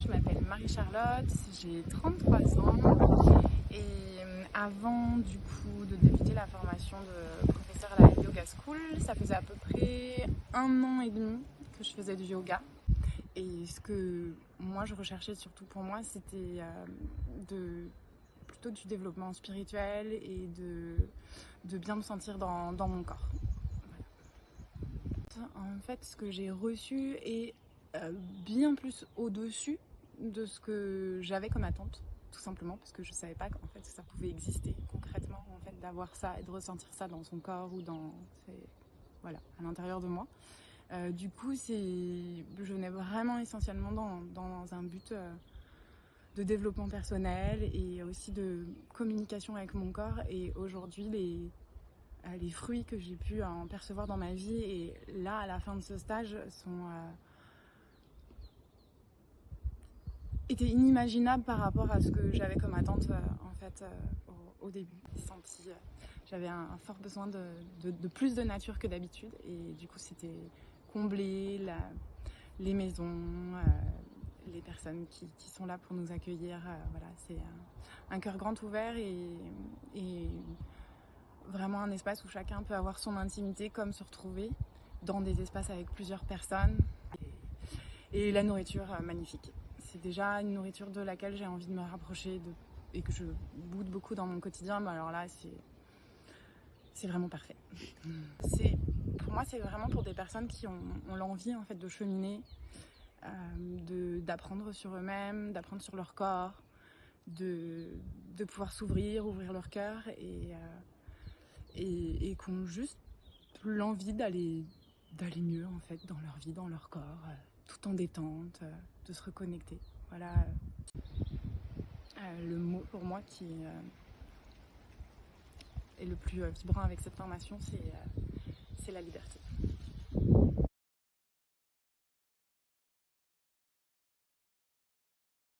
Je m'appelle Marie-Charlotte, j'ai 33 ans et avant du coup de débuter la formation de professeur à la Yoga School, ça faisait à peu près 1 an et demi que je faisais du yoga. Et ce que moi je recherchais surtout pour moi, c'était plutôt du développement spirituel et de bien me sentir dans mon corps. Voilà. En fait, ce que j'ai reçu est bien plus au-dessus de ce que j'avais comme attente, tout simplement parce que je savais pas qu'en fait ça pouvait exister concrètement, en fait, d'avoir ça et de ressentir ça dans son corps ou voilà, à l'intérieur de moi. Du coup, je venais vraiment essentiellement dans un but de développement personnel et aussi de communication avec mon corps. Et aujourd'hui, les fruits que j'ai pu en percevoir dans ma vie et là, à la fin de ce stage, étaient inimaginables par rapport à ce que j'avais comme attente en fait au début. J'avais un fort besoin de plus de nature que d'habitude et du coup c'était combler les maisons, les personnes qui sont là pour nous accueillir. Voilà, c'est un cœur grand ouvert et vraiment un espace où chacun peut avoir son intimité comme se retrouver dans des espaces avec plusieurs personnes. Et la nourriture magnifique. C'est déjà une nourriture de laquelle j'ai envie de me rapprocher et que je goûte beaucoup dans mon quotidien. Mais alors là, c'est vraiment parfait. Pour moi, c'est vraiment pour des personnes qui ont l'envie en fait de cheminer, d'apprendre sur eux-mêmes, d'apprendre sur leur corps, de pouvoir s'ouvrir, ouvrir leur cœur et qui ont juste l'envie d'aller mieux en fait dans leur vie, dans leur corps, tout en détente, de se reconnecter. Voilà le mot pour moi qui est le plus vibrant avec cette formation, c'est la liberté.